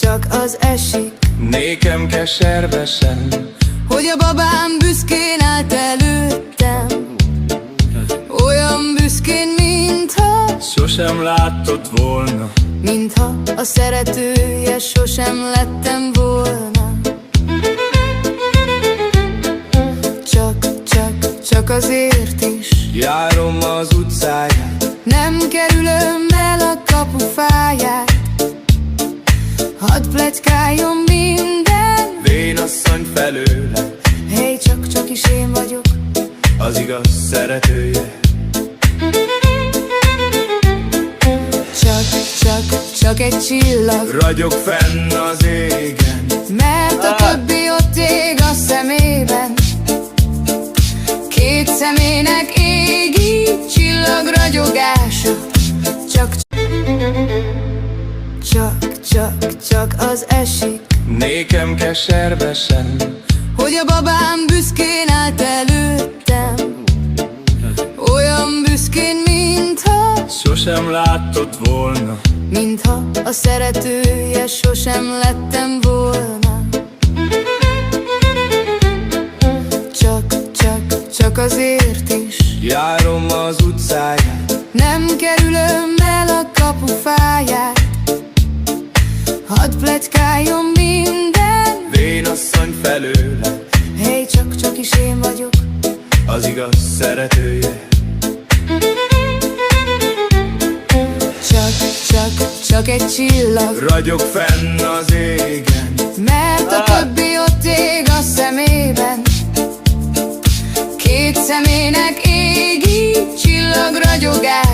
Csak az esik, nékem keservesen, hogy a babám büszkén állt előttem. Olyan büszkén, mintha sosem látott volna. Mintha a szeretője sosem lettem volna. Csak azért is járom az utcáját, nem kerülöm el a kapufáját. Hadd pletykáljon minden vénasszony felőle, hey, csak is én vagyok az igaz szeretője. Csak egy csillag ragyog fenn az égen, mert a többi ott ég a szemében. Két szemének égi csillagragyogása. Csak az esik, nékem keservesen, hogy a babám büszkén állt előttem. Olyan büszkén, mintha sosem látott volna. mintha a szeretője sosem lettem volna. Csak azért is járom az utcáját, nem kerülöm el a kapufáját. Hadd pletykáljon minden vénasszony felőle, hey, csak is én vagyok az igaz szeretője. Csak egy csillag ragyog fenn az égen, mert a többi ott ég a szemében. Két szemének égi csillagragyogás.